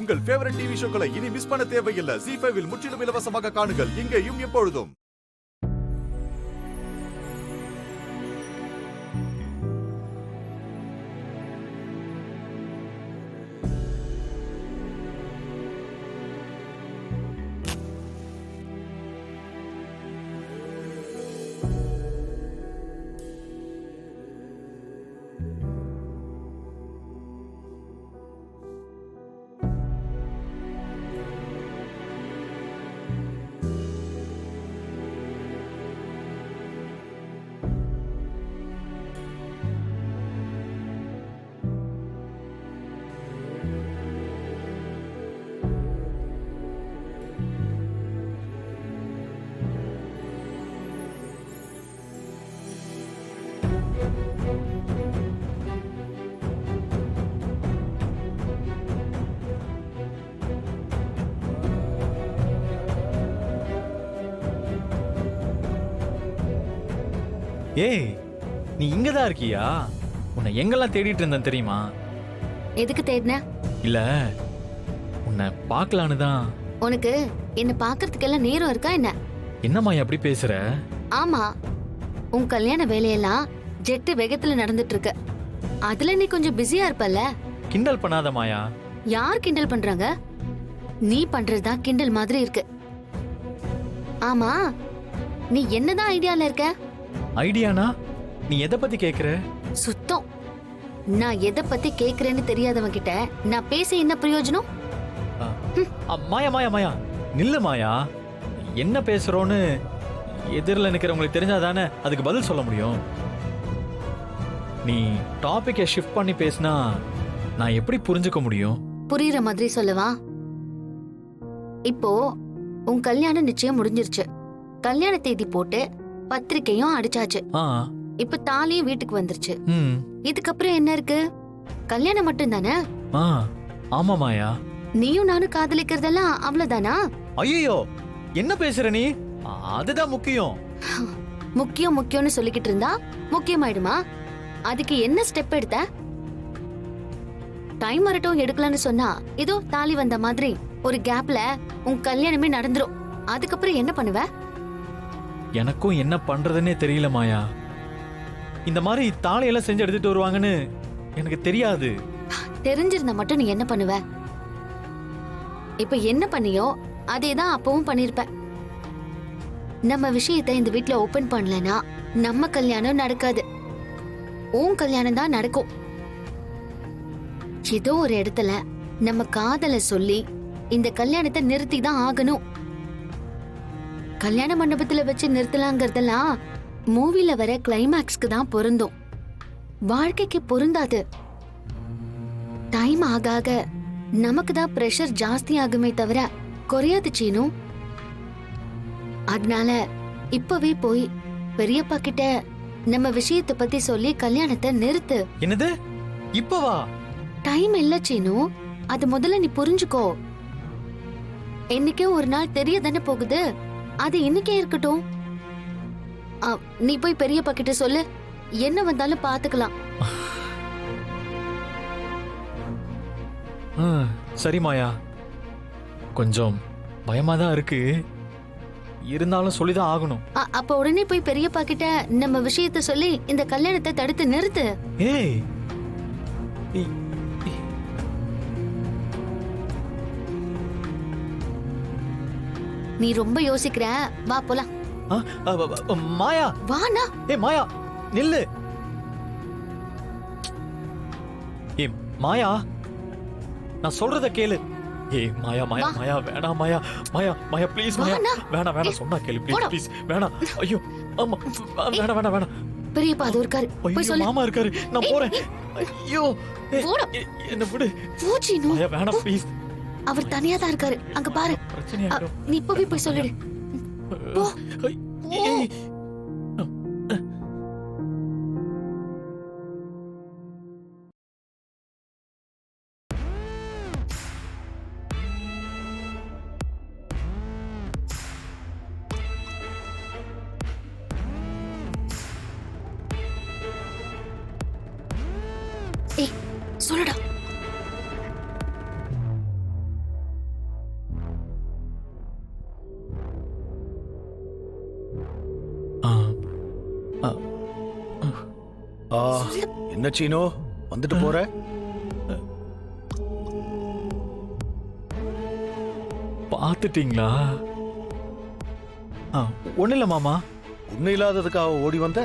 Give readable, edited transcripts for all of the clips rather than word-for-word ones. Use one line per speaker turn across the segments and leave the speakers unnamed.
உங்கள் favourite TV ஷோக்களை இனி miss பண்ண தேவையில்லை. ZEE5 இல் முற்றிலும் இலவசமாக காணுங்கள், இங்கேயும் எப்பொழுதும்.
ஏய், நீ இங்கதான் இருக்கியா? உன்னை எங்கெல்லாம் தேடிட்டு இருந்தேன் தெரியுமா?
எதுக்கு தேடின?
இல்ல, உன்னை பார்க்கலான்னு தான்.
உனக்கு என்ன பாக்குறதுக்கெல்லாம் நேரம் இருக்கா என்ன?
என்னம்மா அப்படி பேசுற?
ஆமா, உன் கல்யாண வேலையெல்லாம் ஜெட்டு வேகத்துல நடந்துட்டு இருக்கு. அதுல நீ கொஞ்சம் பிஸியா இருப்பல்ல?
கிண்டல் பண்ணாத மாயா.
யார் கிண்டல் பண்றாங்க? நீ பண்றதுதான் கிண்டல் மாதிரி இருக்கு. ஆமா, நீ என்னதான் ஐடியால இருக்க?
ஐடியானா? நீ எதை பத்தி கேக்குற?
சுத்தம். நான் எதை பத்தி கேக்குறேன்னு தெரியாதவன் கிட்ட நான் பேச என்ன பிரயோஜனம்?
மாயா மாயா மாயா, நில்லு மாயா. என்ன பேசுறோன்னு எதிரில் நிக்கிறவங்களுக்கு தெரிஞ்சாதானே அதுக்கு பதில் சொல்ல முடியும். நீ டாபிக்கை ஷிஃப்ட் பண்ணி பேசினா நான் எப்படி புரிஞ்சுக்க முடியும்?
புரியுற மாதிரி சொல்லவா? இப்போ உன் கல்யாணம் நிச்சயம் முடிஞ்சிருச்சு. கல்யாண தேதி போட்டு பத்திரிக்கையும் அடிச்சாச்சு. இப்ப தாலியும் வீட்டுக்கு வந்துருச்சு. இதுக்கப்புறம் என்ன இருக்கு? கல்யாணம் மட்டும் தானே?
ஆமா மாயா.
நீயும் நானும் காதலிக்கிறதெல்லாம் அவ்வளவுதானா?
ஐயோ, என்ன பேசுற நீ? அதுதான் முக்கியம்.
முக்கியம் முக்கியம்னு சொல்லிக்கிட்டு இருந்தா முக்கியமாயிடுமா? அதுக்கு என்ன ஸ்டெப் எடுத்த? டைம் வரட்டும் எடுக்கலாம்னு சொன்னா இதோ தாலி வந்த மாதிரி ஒரு கேப்ல உன் கல்யாணமே நடந்துரும். அதுக்கப்புறம் என்ன பண்ணுவ?
எனக்கும் என்ன பண்றதுன்னே தெரியல மாயா. இந்த மாதிரி தாலியெல்லாம் செஞ்சு எடுத்துட்டு வருவாங்கன்னு எனக்கு தெரியாது.
தெரிஞ்சிருந்தா மட்டும் நீ என்ன பண்ணுவ? இப்ப என்ன பண்ணியோ அதேதான் அப்பவும் பண்ணிருப்ப. நம்ம விஷயத்தை இந்த வீட்ல ஓபன் பண்ணலனா நம்ம கல்யாணம் நடக்காது. உன் கல்யாணம் தான் நடக்கும். ஏதோ ஒரு இடத்துல நம்ம காதல சொல்லி இந்த கல்யாணத்தை நிறுத்தி தான் ஆகணும். கல்யாண மண்டபத்துல வச்சு நிறுத்தலாங்கிறதெல்லாம் மூவில வர கிளைமேக்ஸ்க்கு தான் பொருந்தும். வாழ்க்கைக்கு பொருந்தாது. டைம் ஆக ஆக நமக்கு தான் பிரஷர் ஜாஸ்தி ஆகுமே தவிர குறையாது சீனு. அதனால இப்பவே போய் பெரியப்பா கிட்ட நம்ம விஷயத்தை பத்தி சொல்லி கல்யாணத்தை நிறுத்து.
என்னது? இப்பவா?
டைம் இல்ல சீனு, அது முதல்ல நீ புரிஞ்சுக்கோ. என்னைக்கோ ஒரு நாள் தெரிய தானே போகுது. அது இன்னைக்கே இருக்கட்டும். நீ போய் பெரியப்பா கிட்ட சொல்லு. என்ன வந்தாலும் பாத்துக்கலாம்.
சரி மாயா, கொஞ்சம் பயமா தான் இருக்கு. இருந்தாலும் சொல்லிதான் ஆகணும்.
அப்ப உடனே போய் பெரியப்பா கிட்ட நம்ம விஷயத்தை சொல்லி இந்த கல்யாணத்தை தடுத்து நிறுத்து.
ஏய்,
நீ ரொம்ப யோசிக்கிற. வா போலாம்.
மாயா
வானா.
ஏய் மாயா, நில்லு. ஏய் மாயா, நான் சொல்றத கேளு. ஏய் மாயா மாயா மாயா, வேணாம் மாயா. மாயா மாயா ப்ளீஸ் மாயா, வேணாம் வேணாம், சொன்னா கேளு ப்ளீஸ் ப்ளீஸ். வேணாம். ஐயோ ஆமா, வேணாம் வேணாம் வேணாம்.
பெரியப்பா அது இருக்காரு, போய் சொல்லு.
மாமா இருக்காரு, நான் போறேன். ஐயோ என்ன விடு.
பூச்சினு
மாயா வேணாம் ப்ளீஸ்.
அவர் தனியா தான் இருக்காரு, அங்க பாரு. நீ இப்பவே போய் சொல்லிடு. போ. ஏய் சொல்லுடா.
என்ன சீனோ வந்துட்டு போற?
பார்த்துட்டீங்களா? ஒன்றும் இல்லை மாமா.
உன்னை இல்லாததுக்காக ஓடி வந்த?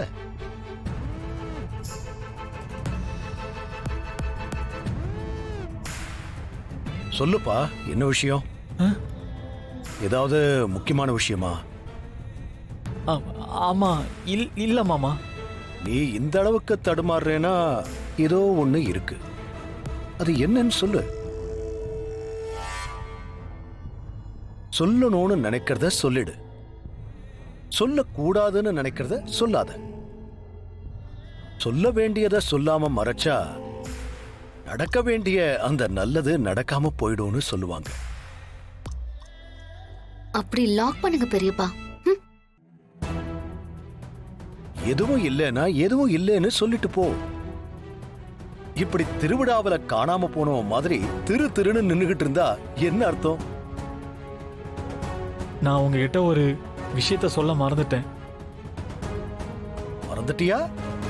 சொல்லுப்பா, என்ன விஷயம்? ஏதாவது முக்கியமான விஷயமா?
ஆமா. இல்ல மாமா.
நீ இந்த அளவுக்கு தடுமாறுறேன்னா ஏதோ ஒண்ணு இருக்கு. அது என்னன்னு சொல்லு. சொல்லணும்னு நினைக்கிறத சொல்லிடு. சொல்லக்கூடாதுன்னு நினைக்கிறத சொல்லாத. சொல்ல வேண்டியதை சொல்லாம மறைச்சா நடக்க வேண்டிய அந்த நல்லது நடக்காம போயிடும்னு சொல்லுவாங்க.
அப்படி லாக் பண்ணுங்க பெரியப்பா.
எதுவும் இல்லைன்னா எதுவும் இல்லைன்னு சொல்லிட்டு போ. இப்படி திருவிழாவில காணாம போன மாதிரி திருன்னு நின்னுகிட்டு இருந்தா என்ன அர்த்தம்?
நான் உங்ககிட்ட ஒரு விஷயத்த சொல்ல மறந்துட்டேன்.
மறந்துட்டியா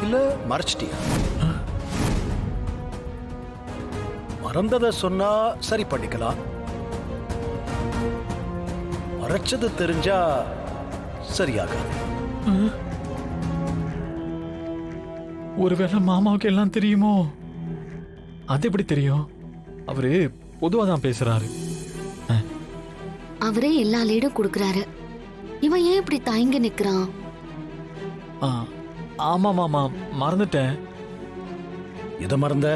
இல்ல மறைச்சிட்டியா? மறந்தத சொன்னா சரி பண்ணிக்கலாம். மறைச்சது தெரிஞ்சா சரியாகாது.
ஒருவேளை மாமாவுக்கு எல்லாம் தெரியுமோ? அது எப்படி தெரியும்? அவரு பொதுவா தான் பேசுறாரு.
அவரே எல்லா லீடும் கொடுக்கறாரு. இவன் ஏன் இப்படி தயங்கி நிக்கிறான்?
ஆமா மாமா, மறந்துட்டேன்.
எதை மறந்த?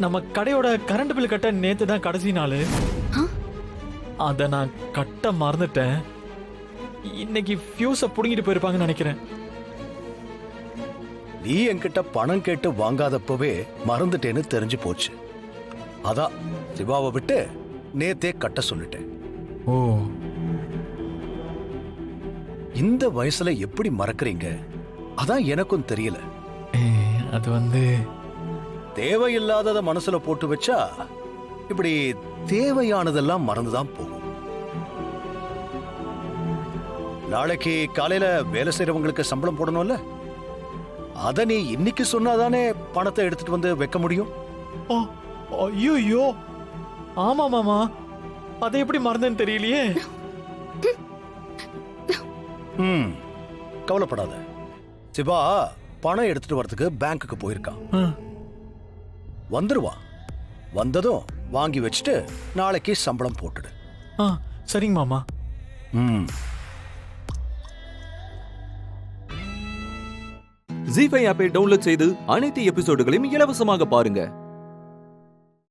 நம்ம கடையோட கரண்ட் பில் கட்ட நேத்து தான் கடைசி நாள். அத நான் கட்ட மறந்துட்டேன். இன்னைக்கு ஃபியூஸ புடுங்கிட்டு போயிருப்பாங்கன்னு நினைக்கிறேன்.
நீ என்கிட்ட பணம் கேட்டு வாங்காதப்பவே மறந்துட்டேன்னு தெரிஞ்சு போச்சு. அதான் சிவாவை விட்டு நேத்தே கட்ட சொல்லிட்டேன்.
ஓ,
இந்த வயசுல எப்படி மறக்கறீங்க? அதான் எனக்கும் தெரியல.
அது வந்து
தேவையில்லாதத மனசுல போட்டு வச்சா இப்படி தேவையானதெல்லாம் மறந்துதான் போகும். நாளைக்கு காலையில வேலை செய்யறவங்களுக்கு சம்பளம் போடணும்ல, அத நீ இன்னைக்கு சொன்னாதானே பணத்தை எடுத்துட்டு வந்து வைக்க முடியும்.
ஐயோ, ஆமா மாமா, அதை எப்படி மறந்தேன்னு தெரியலையே.
கவலைப்படாத. சிவா பணம் எடுத்துட்டு வரதுக்கு பேங்க்குக்கு போயிருக்கான். வந்துருவான். வந்ததும் வாங்கி வச்சுட்டு நாளைக்கு சம்பளம் போட்டுடு.
சரிங்க மாமா.
ஜீ5 ஆப்பை டவுன்லோட் செய்து அனைத்து எபிசோடுகளையும் இலவசமாக பாருங்க.